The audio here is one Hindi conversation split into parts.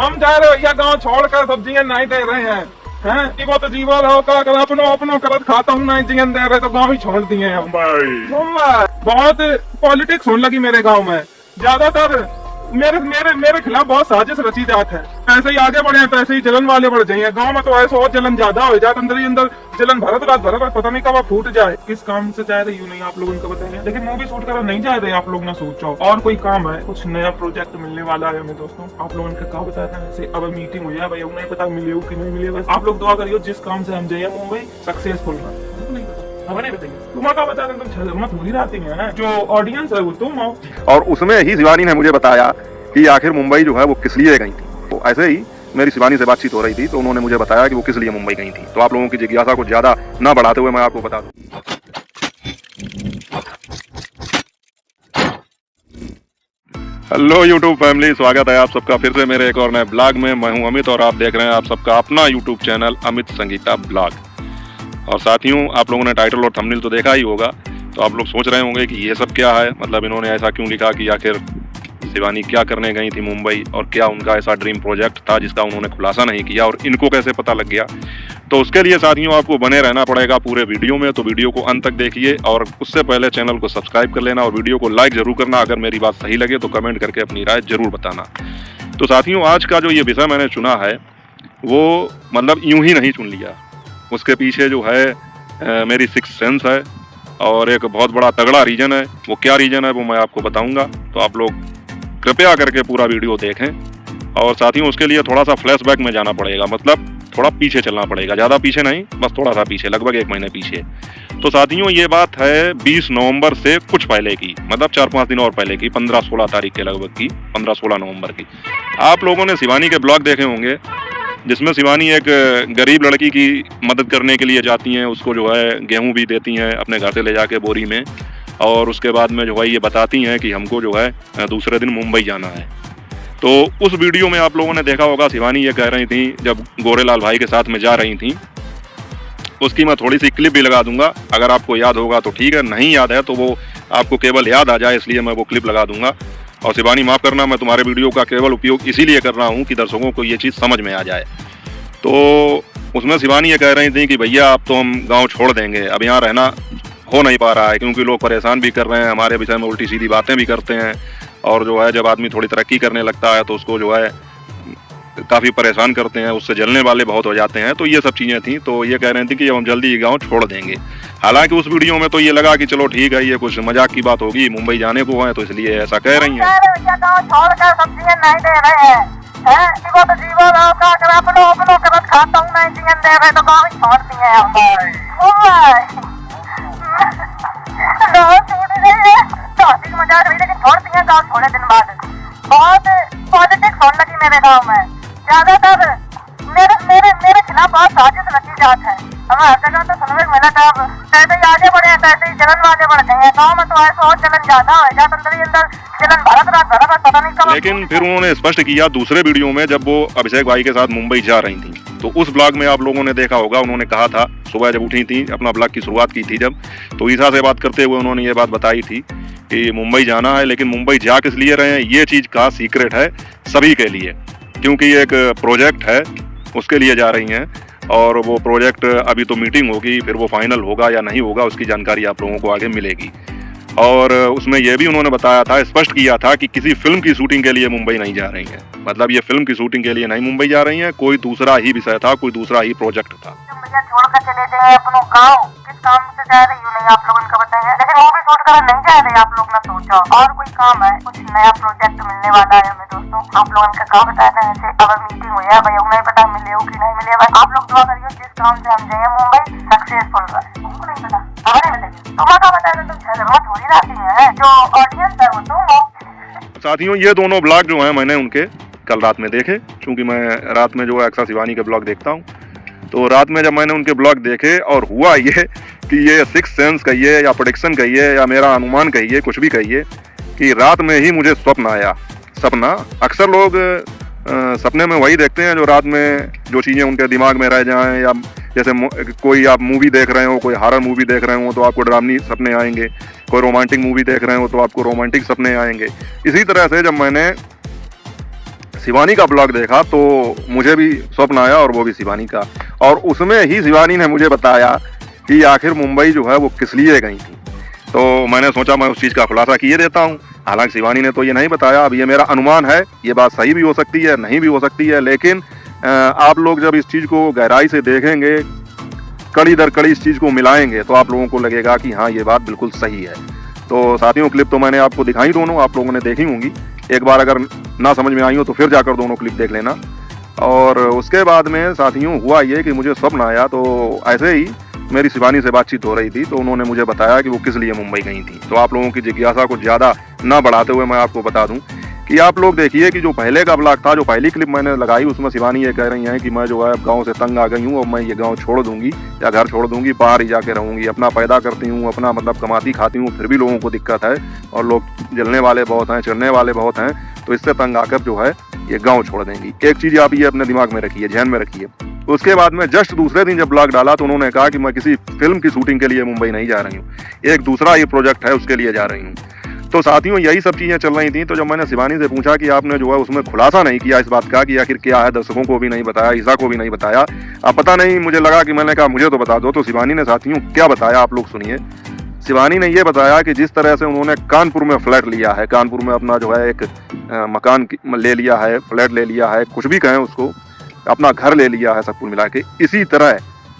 हम जा रहे भैया गाँव छोड़कर, सब्जियां नहीं दे रहे हैं। वो तो जीवन हो का अगर अपनो करत खाता हूँ, नहीं जीवन दे रहे तो गाँव ही छोड़ दिए हैं हम। बहुत पॉलिटिक्स होने लगी मेरे गाँव में, ज्यादातर मेरे मेरे मेरे खिलाफ बहुत साजिश रची जात है। ऐसे ही आगे बढ़े तो ऐसे ही जलन वाले बढ़ जाइए। गांव में तो ऐसे और जलन ज्यादा हो जाए, अंदर ही अंदर जलन भरत रात भरत, पता नहीं कब फूट जाए। किस काम से जा रहे यूं नहीं आप लोगों को बताएंगे, लेकिन मूवी शूट कर नहीं जा रहे आप लोग ना सोचो। और कोई काम है, कुछ नया प्रोजेक्ट मिलने वाला है हमें दोस्तों, आप लोगों का क्या बताया था। ऐसे अब मीटिंग हो जाए भाई, नहीं पता मिले कि नहीं मिले, बस आप लोग दुआ करियो जिस काम से हम जाइए मुंबई सक्सेसफुल ना। नहीं पता हमें नहीं बताइए, तुम्हारा बता दें तुम थोड़ी रहती है, जो ऑडियंस है वो तुम हो। और उसमें ही शिवानी ने मुझे बताया कि आखिर मुंबई जो है वो किस लिए गई थी। तो ऐसे ही मेरी शिवानी से बातचीत हो रही थी, तो उन्होंने मुझे बताया कि वो किस लिए मुंबई गई थी। तो आप लोगों की जिज्ञासा को ज्यादा ना बढ़ाते हुए मैं आपको बता दूं। हेलो यूट्यूब फैमिली, स्वागत है आप सबका फिर से मेरे एक और नए ब्लॉग में। मैं हूं अमित और आप देख रहे हैं आप सबका अपना YouTube channel Amit Sangeeta blog. और साथियों, आप लोगों ने टाइटल और थंबनेल तो देखा ही होगा, तो आप लोग सोच रहे होंगे कि ये सब क्या है, मतलब इन्होंने ऐसा क्यों लिखा कि आखिर शिवानी क्या करने गई थी मुंबई, और क्या उनका ऐसा ड्रीम प्रोजेक्ट था जिसका उन्होंने खुलासा नहीं किया, और इनको कैसे पता लग गया। तो उसके लिए साथियों आपको बने रहना पड़ेगा पूरे वीडियो में, तो वीडियो को अंत तक देखिए। और उससे पहले चैनल को सब्सक्राइब कर लेना और वीडियो को लाइक जरूर करना। अगर मेरी बात सही लगे तो कमेंट करके अपनी राय जरूर बताना। तो साथियों, आज का जो ये विषय मैंने चुना है वो मतलब यूं ही नहीं चुन लिया, उसके पीछे जो है मेरी सिक्स सेंस है और एक बहुत बड़ा तगड़ा रीजन है। वो क्या रीजन है वो मैं आपको बताऊंगा, तो आप लोग कृपया करके पूरा वीडियो देखें। और साथियों, उसके लिए थोड़ा सा फ्लैशबैक में जाना पड़ेगा, मतलब थोड़ा पीछे चलना पड़ेगा, ज़्यादा पीछे नहीं, बस थोड़ा सा पीछे, लगभग 1 महीने पीछे। तो साथियों, ये बात है 20 नवंबर से कुछ पहले की, मतलब 4-5 दिन और पहले की, 15-16 तारीख के लगभग की, 15-16 नवंबर की। आप लोगों ने शिवानी के ब्लॉग देखे होंगे, जिसमें शिवानी एक गरीब लड़की की मदद करने के लिए जाती हैं, उसको जो है गेहूँ भी देती हैं अपने घर से ले जाके बोरी में, और उसके बाद में जो है ये बताती हैं कि हमको जो है दूसरे दिन मुंबई जाना है। तो उस वीडियो में आप लोगों ने देखा होगा, शिवानी ये कह रही थी जब गोरेलाल भाई के साथ में जा रही थी, उसकी मैं थोड़ी सी क्लिप भी लगा दूंगा। अगर आपको याद होगा तो ठीक है, नहीं याद है तो वो आपको केवल याद आ जाए इसलिए मैं वो क्लिप लगा दूंगा। और शिवानी माफ़ करना, मैं तुम्हारे वीडियो का केवल उपयोग इसीलिए कर रहा हूँ कि दर्शकों को ये चीज़ समझ में आ जाए। तो उसमें शिवानी ये कह रही थी कि भैया अब तो हम गाँव छोड़ देंगे, अब यहाँ रहना हो नहीं पा रहा है, क्योंकि लोग परेशान भी कर रहे हैं, हमारे विषय में उल्टी सीधी बातें भी करते हैं, और जो है जब आदमी थोड़ी तरक्की करने लगता है तो उसको जो है काफ़ी परेशान करते हैं, उससे जलने वाले बहुत हो जाते हैं। तो ये सब चीज़ें थी, तो ये कह रही थी कि अब हम जल्दी गाँव छोड़ देंगे। हालांकि उस वीडियो में तो ये लगा कि चलो ठीक है, ये कुछ मजाक की बात होगी, मुंबई जाने को है तो इसलिए ऐसा कह रही हैं। वो तो जीवन का अगर अपनो करत खाता हूँ, नहीं जीवन दे रहे तो गाँव ही छोड़ दिए हम भाई। छूट गई है तो हंसी मजाक रही, लेकिन छोड़ दिए गाँव थोड़े दिन बाद। बहुत पॉलिटिक्स होने लगी मेरे गाँव में, ज्यादातर मेरे मेरे मेरे खिलाफ बहुत साजिश रची जात है। हमें हर जगह तो सुनने को मिला था, जैसे ही आगे बढ़े तैसे ही जलन वाले बढ़ गए हैं। गाँव में तो ऐसा और जलन ज्यादा हो जाता, अंदर ही अंदर जलन भरत रात पता नहीं कब। लेकिन फिर उन्होंने स्पष्ट किया दूसरे वीडियो में, जब वो अभिषेक भाई के साथ मुंबई जा रही थी, तो उस ब्लॉग में आप लोगों ने देखा होगा, उन्होंने कहा था सुबह जब उठी थी, अपना ब्लॉग की शुरुआत की थी जब, तो ईसा से बात करते हुए उन्होंने ये बात बताई थी कि मुंबई जाना है, लेकिन मुंबई जा किस लिए रहे हैं ये चीज़ का सीक्रेट है सभी के लिए, क्योंकि ये एक प्रोजेक्ट है, उसके लिए जा रही हैं। और वो प्रोजेक्ट अभी तो मीटिंग होगी, फिर वो फाइनल होगा या नहीं होगा उसकी जानकारी आप लोगों को आगे मिलेगी। और उसमें यह भी उन्होंने बताया था, स्पष्ट किया था कि किसी फिल्म की शूटिंग के लिए मुंबई नहीं जा रही हैं, मतलब ये फिल्म की शूटिंग के लिए नहीं मुंबई जा रही हैं, कोई दूसरा ही विषय था, कोई दूसरा ही प्रोजेक्ट था। भैया छोड़ कर चले गए अपनो गाँव, किस काम से जा रही हूँ नहीं आप लोगों को बताएंगे, लेकिन वो भी छोड़ कर नहीं जा रहे आप लोग ना सोचो। और कोई काम है, कुछ नया प्रोजेक्ट मिलने वाला है हमें दोस्तों, आप लोगों का काम बता रहे हैं। अगर मीटिंग हुई है भाई, नहीं पता मिले हो कि नहीं मिले, आप लोग दुआ करिए जिस काम से हम जाए मुंबई सक्सेसफुल रहे। तुमको नहीं पता, हमें बताइए, तुम्हारा बता दें, तुम शर्मा थोड़ी रहती है, जो ऑडियंस है वो तुम हो। साथियों, ये दोनों ब्लॉग जो हैं मैंने उनके कल रात में देखे, क्योंकि मैं रात में जो है अक्सर शिवानी के ब्लॉग देखता हूँ। तो रात में जब मैंने उनके ब्लॉग देखे, और हुआ ये कि ये सिक्स सेंस कहिए या प्रेडिक्शन कहिए या मेरा अनुमान कहिए, कुछ भी कहिए, कि रात में ही मुझे स्वप्न आया। सपना अक्सर लोग सपने में वही देखते हैं जो रात में जो चीज़ें उनके दिमाग में रह जाएं, या जैसे कोई आप मूवी देख रहे हो, कोई हॉरर मूवी देख रहे हो तो आपको डरावनी सपने आएंगे, कोई रोमांटिक मूवी देख रहे हो तो आपको रोमांटिक सपने आएंगे। इसी तरह से जब मैंने शिवानी का ब्लॉग देखा तो मुझे भी स्वप्न आया, और वो भी शिवानी का, और उसमें ही शिवानी ने मुझे बताया कि आखिर मुंबई जो है वो किस लिए गई थी। तो मैंने सोचा मैं उस चीज़ का खुलासा किए देता हूँ। हालांकि शिवानी ने तो ये नहीं बताया, अब ये मेरा अनुमान है, ये बात सही भी हो सकती है, नहीं भी हो सकती है, लेकिन आप लोग जब इस चीज़ को गहराई से देखेंगे, कड़ी दर कड़ी इस चीज़ को मिलाएंगे, तो आप लोगों को लगेगा कि हाँ ये बात बिल्कुल सही है। तो साथियों, क्लिप तो मैंने आपको दिखाई दोनों, आप लोगों ने देखी होंगी। एक बार अगर ना समझ में आई हो तो फिर जाकर दोनों क्लिप देख लेना। और उसके बाद में साथियों हुआ ये कि मुझे स्वप्न आया, तो ऐसे ही मेरी शिवानी से बातचीत हो रही थी, तो उन्होंने मुझे बताया कि वो किस लिए मुंबई गई थी। तो आप लोगों की जिज्ञासा को ज़्यादा ना बढ़ाते हुए मैं आपको बता दूं कि आप लोग देखिए कि जो पहले का ब्लॉग था, जो पहली क्लिप मैंने लगाई, उसमें शिवानी ये कह रही हैं कि मैं जो है गांव से तंग आ गई हूँ, और मैं ये गांव छोड़ दूंगी या घर छोड़ दूंगी, बाहर ही जाके रहूंगी, अपना पैदा करती हूँ, अपना मतलब कमाती खाती हूँ, फिर भी लोगों को दिक्कत है और लोग जलने वाले बहुत हैं, चिढ़ने वाले बहुत हैं, तो इससे तंग आकर जो है ये गाँव छोड़ देंगी। एक चीज़ आप ये अपने दिमाग में रखिए, ध्यान में रखिए। उसके बाद में जस्ट दूसरे दिन जब ब्लॉग डाला तो उन्होंने कहा कि मैं किसी फिल्म की शूटिंग के लिए मुंबई नहीं जा रही हूँ, एक दूसरा ये प्रोजेक्ट है उसके लिए जा रही हूँ। तो साथियों यही सब चीज़ें चल रही थी। तो जब मैंने शिवानी से पूछा कि आपने जो है उसमें खुलासा नहीं किया इस बात का कि आखिर क्या है, दर्शकों को भी नहीं बताया, ईसा को भी नहीं बताया, अब पता नहीं, मुझे लगा कि मैंने कहा मुझे तो बता दो। तो शिवानी ने साथियों क्या बताया आप लोग सुनिए। शिवानी ने ये बताया कि जिस तरह से उन्होंने कानपुर में फ्लैट लिया है, कानपुर में अपना जो है एक मकान ले लिया है, फ्लैट ले लिया है, कुछ भी कहें उसको, अपना घर ले लिया है सब कुछ मिला के, इसी तरह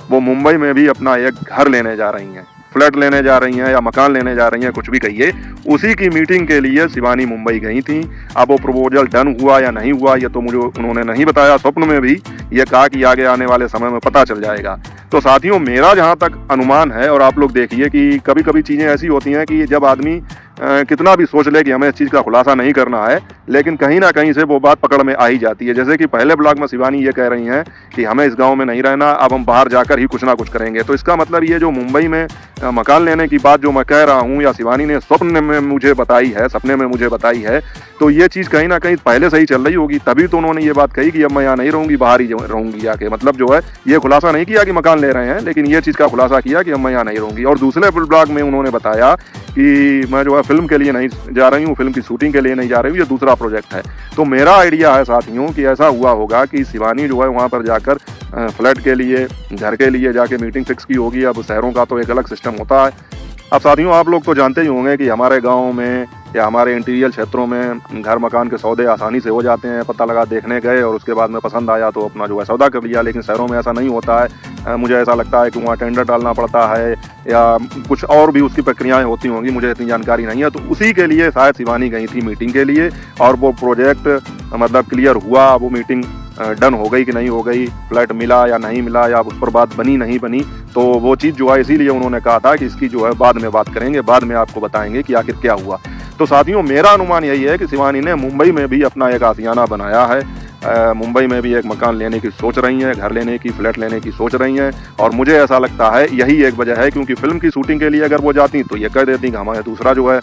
वो मुंबई में भी अपना एक घर लेने जा रही हैं, फ्लैट लेने जा रही हैं या मकान लेने जा रही हैं, कुछ भी कहिए। उसी की मीटिंग के लिए शिवानी मुंबई गई थी। अब वो प्रपोजल डन हुआ या नहीं हुआ ये तो मुझे उन्होंने नहीं बताया। स्वप्न में भी ये कहा कि आगे आने वाले समय में पता चल जाएगा। तो साथियों मेरा जहाँ तक अनुमान है, और आप लोग देखिए कि कभी कभी चीज़ें ऐसी होती हैं कि जब आदमी कितना भी सोच ले कि हमें इस चीज़ का खुलासा नहीं करना है, लेकिन कहीं ना कहीं से वो बात पकड़ में आ ही जाती है। जैसे कि पहले ब्लॉग में शिवानी ये कह रही हैं कि हमें इस गांव में नहीं रहना, अब हम बाहर जाकर ही कुछ ना कुछ करेंगे। तो इसका मतलब ये जो मुंबई में मकान लेने की बात जो मैं कह रहा हूँ, या शिवानी ने स्वप्न में मुझे बताई है, सपने में मुझे बताई है, तो ये चीज़ कहीं ना कहीं पहले से ही चल रही होगी, तभी तो उन्होंने ये बात कही कि अब मैं यहाँ नहीं रहूँगी, बाहर ही रहूँगी जाके। मतलब जो है ये खुलासा नहीं किया कि मकान ले रहे हैं, लेकिन ये चीज़ का खुलासा किया कि अब मैं यहाँ नहीं रहूँगी। और दूसरे ब्लॉग में उन्होंने बताया कि मैं जो है फिल्म के लिए नहीं जा रही हूँ, फिल्म की शूटिंग के लिए नहीं जा रही हूँ, ये दूसरा प्रोजेक्ट है। तो मेरा आइडिया है साथियों कि ऐसा हुआ होगा कि शिवानी जो है वहाँ पर जाकर फ्लैट के लिए, घर के लिए जाके मीटिंग फिक्स की होगी। अब शहरों का तो एक अलग सिस्टम होता है। अब साथियों आप लोग तो जानते ही होंगे कि हमारे गाँव में या हमारे इंटीरियर क्षेत्रों में घर मकान के सौदे आसानी से हो जाते हैं। पता लगा देखने गए और उसके बाद में पसंद आया तो अपना जो है सौदा कर लिया। लेकिन शहरों में ऐसा नहीं होता है। मुझे ऐसा लगता है कि वहाँ टेंडर डालना पड़ता है या कुछ और भी उसकी प्रक्रियाएं होती होंगी, मुझे इतनी जानकारी नहीं है। तो उसी के लिए शायद शिवानी गई थी मीटिंग के लिए, और वो प्रोजेक्ट मतलब क्लियर हुआ। वो मीटिंग डन हो गई कि नहीं हो गई, फ्लैट मिला या नहीं मिला, या उस पर बात बनी नहीं बनी, तो वो चीज़ जो है इसीलिए उन्होंने कहा था कि इसकी जो है बाद में बात करेंगे, बाद में आपको बताएंगे कि आखिर क्या हुआ। तो साथियों मेरा अनुमान यही है कि शिवानी ने मुंबई में भी अपना एक आशियाना बनाया है। मुंबई में भी एक मकान लेने की सोच रही हैं, घर लेने की, फ्लैट लेने की सोच रही हैं। और मुझे ऐसा लगता है यही एक वजह है, क्योंकि फिल्म की शूटिंग के लिए अगर वो जाती तो ये कह देती कि हमें दूसरा जो है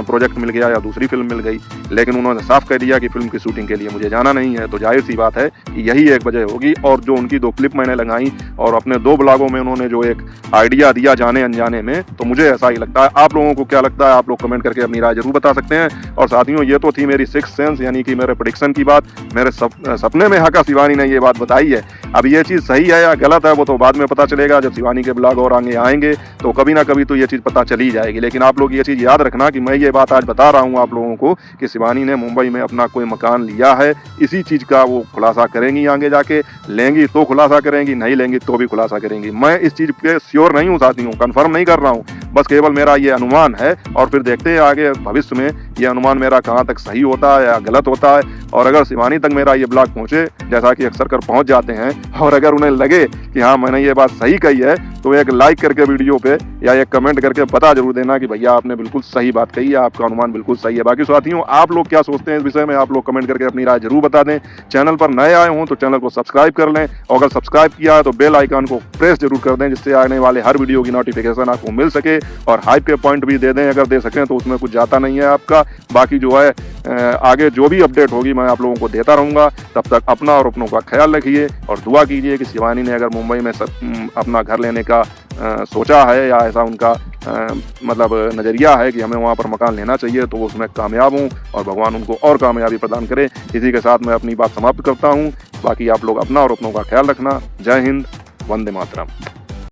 प्रोजेक्ट मिल गया या दूसरी फिल्म मिल गई। लेकिन उन्होंने साफ कह दिया कि फिल्म की शूटिंग के लिए मुझे जाना नहीं है। तो जाहिर सी बात है कि यही एक वजह होगी। और जो उनकी 2 क्लिप मैंने लगाई और अपने 2 ब्लॉगों में उन्होंने जो एक आइडिया दिया जाने अनजाने में, तो मुझे ऐसा ही लगता है। आप लोगों को क्या लगता है आप लोग कमेंट करके अपनी राय जरूर बता सकते हैं। और साथियों ये तो थी मेरी 6th सेंस यानी कि मेरे प्रेडिक्शन की बात, मेरे सपने में हका शिवानी ने ये बात बताई है। अब ये चीज़ सही है या गलत है वो तो बाद में पता चलेगा, जब शिवानी के ब्लॉग और आगे आएंगे तो कभी ना कभी तो ये चीज़ पता चली जाएगी। लेकिन आप लोग ये चीज़ याद रखना कि मैं ये बात आज बता रहा हूँ आप लोगों को कि शिवानी ने मुंबई में अपना कोई मकान लिया है। इसी चीज़ का वो खुलासा करेंगी, आगे जाके लेंगी तो खुलासा करेंगी, नहीं लेंगी तो भी खुलासा करेंगी। मैं इस चीज़ पे श्योर नहीं हूँ साथी हूँ, कन्फर्म नहीं कर रहा हूँ, बस केवल मेरा ये अनुमान है। और फिर देखते हैं आगे भविष्य में ये अनुमान मेरा कहाँ तक सही होता है या गलत होता है। और अगर शिवानी तक मेरा ये ब्लॉग पहुँचे, जैसा कि अक्सर कर पहुँच जाते हैं, और अगर उन्हें लगे कि हाँ मैंने ये बात सही कही है, तो एक लाइक करके वीडियो पे या एक कमेंट करके बता जरूर देना कि भैया आपने बिल्कुल सही बात कही है, आपका अनुमान बिल्कुल सही है। बाकी साथियों आप लोग क्या सोचते हैं इस विषय में, आप लोग कमेंट करके अपनी राय जरूर बता दें। चैनल पर नए आए हों तो चैनल को सब्सक्राइब कर लें, और अगर सब्सक्राइब किया है तो बेल आइकन को प्रेस जरूर कर दें, जिससे आने वाले हर वीडियो की नोटिफिकेशन आपको मिल सके। और हाइप के पॉइंट भी दे दें अगर दे सकें, तो उसमें कुछ जाता नहीं है आपका। बाकी जो है आगे जो भी अपडेट होगी मैं आप लोगों को देता रहूँगा। तब तक अपना और अपनों का ख्याल रखिए और दुआ कीजिए कि शिवानी ने अगर मुंबई में अपना घर लेने का सोचा है या ऐसा उनका मतलब नज़रिया है कि हमें वहाँ पर मकान लेना चाहिए, तो वो उसमें कामयाब हों और भगवान उनको और कामयाबी प्रदान करे। इसी के साथ मैं अपनी बात समाप्त करता हूँ। बाकी आप लोग अपना और अपनों का ख्याल रखना। जय हिंद, वंदे मातरम।